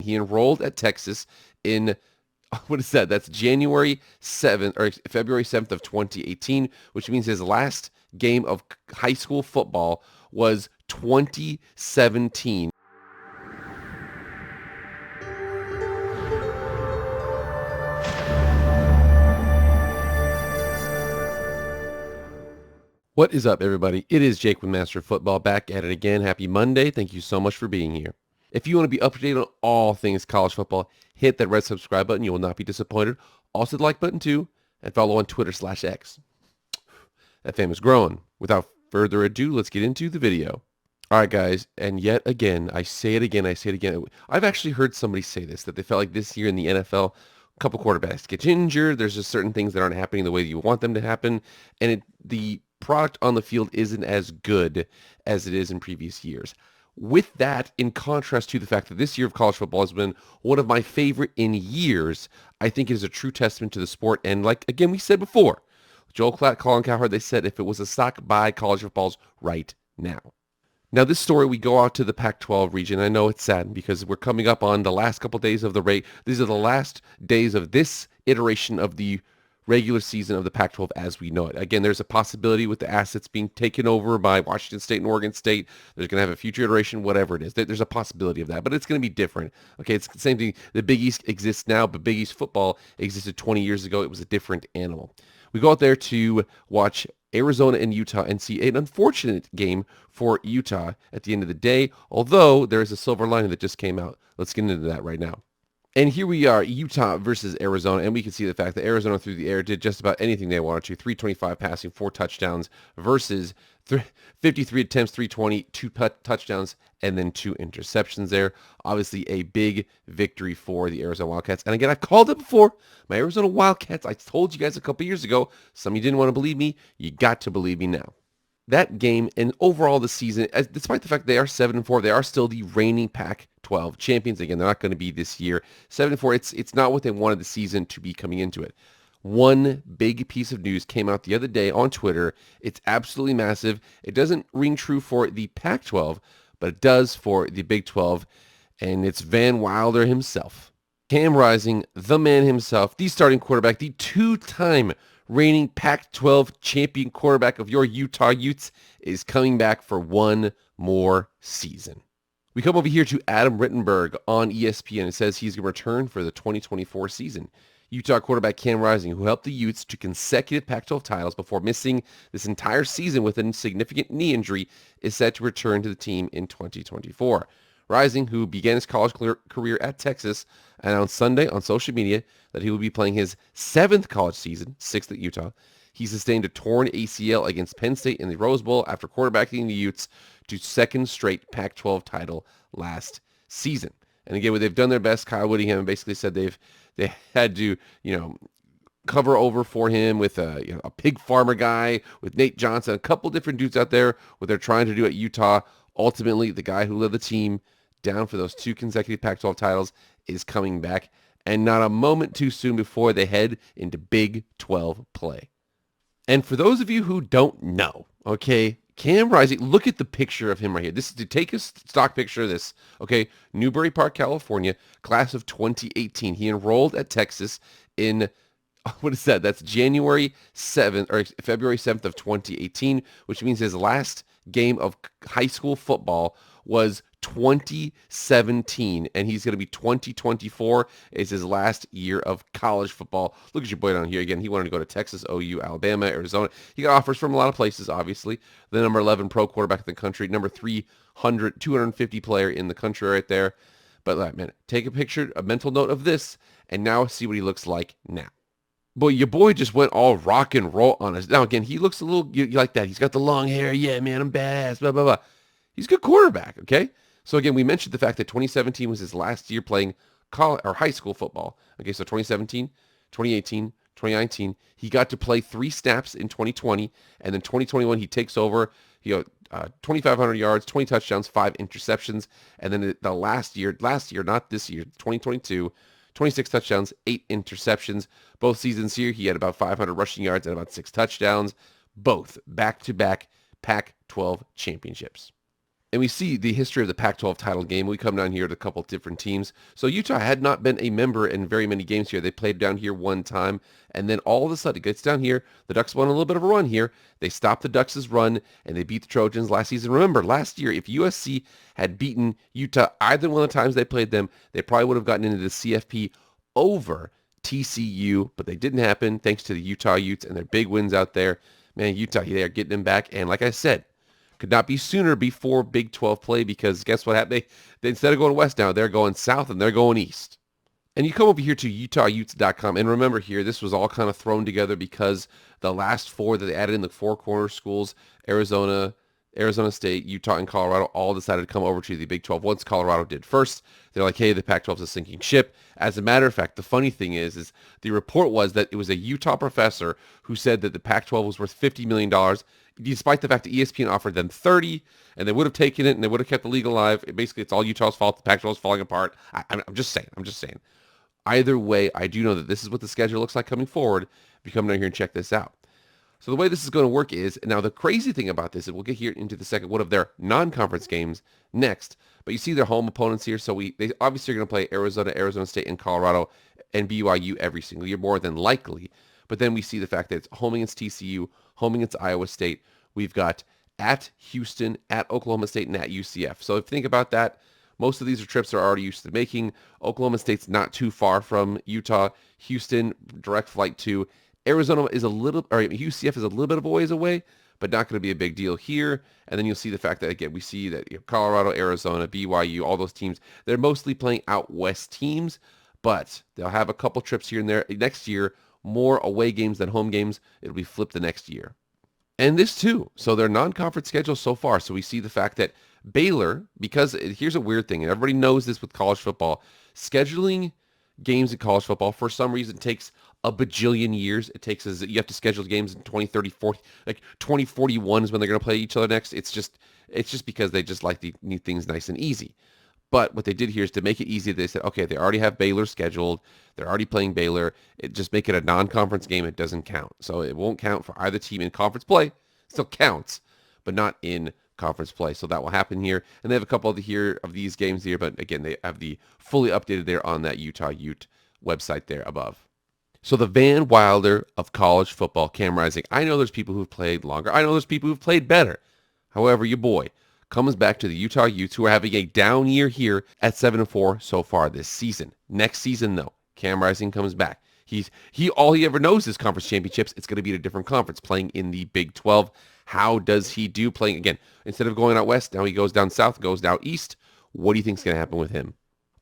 He enrolled at Texas in what is that? That's January 7th or February 7th of 2018, which means his last game of high school football was 2017. What is up, everybody? It is Jake with Master of Football back at it again. Happy Monday. Thank you so much for being here. If you want to be up to date on all things college football, hit that red subscribe button. You will not be disappointed. Also the like button too, and follow on Twitter/X. That fame is growing. Without further ado, let's get into the video. All right, guys, and yet again, I say it again. I've actually heard somebody say this, that they felt like this year in the NFL, a couple quarterbacks get injured. There's just certain things that aren't happening the way you want them to happen, and the product on the field isn't as good as it is in previous years. With that, in contrast to the fact that this year of college football has been one of my favorite in years, I think it is a true testament to the sport. And like, again, we said before, Joel Klatt, Colin Cowherd, they said if it was a stock, buy college footballs right now. Now, this story, we go out to the Pac-12 region. I know it's sad because we're coming up on the last couple days of the rate. These are the last days of this iteration of the regular season of the Pac-12 as we know it. Again, there's a possibility with the assets being taken over by Washington State and Oregon State. There's going to have a future iteration, whatever it is. There's a possibility of that, but it's going to be different. Okay, it's the same thing. The Big East exists now, but Big East football existed 20 years ago. It was a different animal. We go out there to watch Arizona and Utah and see an unfortunate game for Utah at the end of the day, although there is a silver lining that just came out. Let's get into that right now. And here we are, Utah versus Arizona, and we can see the fact that Arizona through the air did just about anything they wanted to. 325 passing, 4 touchdowns versus 53 attempts, 320, 2 touchdowns, and then 2 interceptions there. Obviously a big victory for the Arizona Wildcats. And again, I called it before. My Arizona Wildcats, I told you guys a couple years ago. Some of you didn't want to believe me. You got to believe me now. That game and overall the season, despite the fact they are 7-4, they are still the reigning Pac-12 champions. Again, they're not going to be this year. 7-4, it's not what they wanted the season to be coming into it. One big piece of news came out the other day on Twitter. It's absolutely massive. It doesn't ring true for the Pac-12, but it does for the Big 12, and it's Van Wilder himself. Cam Rising, the man himself, the starting quarterback, the two-time reigning Pac-12 champion quarterback of your Utah Utes, is coming back for one more season. We come over here to Adam Rittenberg on ESPN. It says he's going to return for the 2024 season. Utah quarterback Cam Rising, who helped the Utes to consecutive Pac-12 titles before missing this entire season with a significant knee injury, is set to return to the team in 2024. Rising, who began his college career at Texas, announced Sunday on social media that he will be playing his 7th college season, 6th at Utah. He sustained a torn ACL against Penn State in the Rose Bowl after quarterbacking the Utes to second straight Pac-12 title last season. And again, they've done their best. Kyle Whittingham basically said they had to, cover over for him with a pig farmer guy, with Nate Johnson, a couple different dudes out there, what they're trying to do at Utah. Ultimately, the guy who led the team down for those 2 consecutive Pac-12 titles is coming back, and not a moment too soon before they head into Big 12 play. And for those of you who don't know, okay, Cam Rising, look at the picture of him right here. This is to take a stock picture of this, okay? Newbury Park, California, class of 2018. He enrolled at Texas in, what is that? That's January 7th or February 7th of 2018, which means his last game of high school football was 2017, and he's going to be 2024 is his last year of college football. Look at your boy down here again. He wanted to go to Texas, OU, Alabama, Arizona. He got offers from a lot of places, obviously. The number 11 pro quarterback in the country, number 250 player in the country right there. But man, take a picture, a mental note of this, and now see what he looks like now. Boy, your boy just went all rock and roll on us. Now, again, he looks a little you like that. He's got the long hair. Yeah, man, I'm badass, blah, blah, blah. He's a good quarterback, okay? So, again, we mentioned the fact that 2017 was his last year playing college or high school football. Okay, so 2017, 2018, 2019, he got to play 3 snaps in 2020, and then 2021 he takes over. 2,500 yards, 20 touchdowns, 5 interceptions, and then the last year, not this year, 2022, 26 touchdowns, 8 interceptions. Both seasons here, he had about 500 rushing yards and about 6 touchdowns. Both back-to-back Pac-12 championships. And we see the history of the Pac-12 title game. We come down here to a couple different teams. So Utah had not been a member in very many games here. They played down here one time, and then all of a sudden it gets down here. The Ducks won a little bit of a run here. They stopped the Ducks' run, and they beat the Trojans last season. Remember, last year, if USC had beaten Utah either one of the times they played them, they probably would have gotten into the CFP over TCU, but they didn't happen thanks to the Utah Utes and their big wins out there. Man, Utah, they are getting them back, and like I said, could not be sooner before Big 12 play, because guess what happened? They instead of going west now, they're going south and they're going east. And you come over here to UtahUtes.com, and remember here, this was all kind of thrown together because the last four that they added in, the four corner schools, Arizona State, Utah, and Colorado, all decided to come over to the Big 12 once Colorado did first. They're like, hey, the Pac-12 is a sinking ship. As a matter of fact, the funny thing is the report was that it was a Utah professor who said that the Pac-12 was worth $50 million, despite the fact that ESPN offered them 30, and they would have taken it, and they would have kept the league alive. Basically, it's all Utah's fault. The Pac-12 is falling apart. I'm just saying. Either way, I do know that this is what the schedule looks like coming forward. If you come down here and check this out. So the way this is going to work is, now the crazy thing about this, and we'll get here into the second one of their non-conference games next, but you see their home opponents here. So they obviously are going to play Arizona, Arizona State, and Colorado, and BYU every single year, more than likely. But then we see the fact that it's home against TCU, home against Iowa State. We've got at Houston, at Oklahoma State, and at UCF. So if you think about that, most of these are trips they're already used to making. Oklahoma State's not too far from Utah. Houston, direct flight to Arizona is UCF is a little bit of a ways away, but not going to be a big deal here. And then you'll see the fact that, again, we see that Colorado, Arizona, BYU, all those teams, they're mostly playing out west teams, but they'll have a couple trips here and there. Next year, more away games than home games. It'll be flipped the next year. And this too. So their non-conference schedule so far. So we see the fact that Baylor, because here's a weird thing, and everybody knows this with college football, scheduling games in college football for some reason takes a bajillion years. You have to schedule games in 2030, 40, like 2041 is when they're going to play each other next. It's just because they just like to need things nice and easy. But what they did here is to make it easy. They said, okay, they already have Baylor scheduled. They're already playing Baylor. Just make it a non-conference game. It doesn't count. So it won't count for either team in conference play. It still counts, but not in conference play. So that will happen here. And they have a couple of these games here. But again, they have the fully updated there on that Utah Ute website there above. So the Van Wilder of college football, Cam Rising. I know there's people who've played longer. I know there's people who've played better. However, your boy comes back to the Utah Utes, who are having a down year here at 7-4 so far this season. Next season, though, Cam Rising comes back. All he ever knows is conference championships. It's going to be at a different conference, playing in the Big 12. How does he do playing again? Instead of going out west, now he goes down south, goes down east. What do you think is going to happen with him?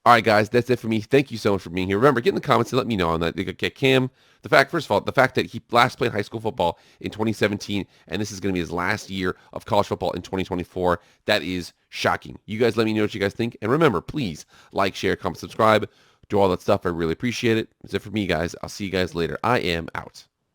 All right, guys, that's it for me. Thank you so much for being here. Remember, get in the comments and let me know on that. Okay, Cam, first of all, the fact that he last played high school football in 2017, and this is going to be his last year of college football in 2024, that is shocking. You guys let me know what you guys think. And remember, please like, share, comment, subscribe, do all that stuff. I really appreciate it. That's it for me, guys. I'll see you guys later. I am out.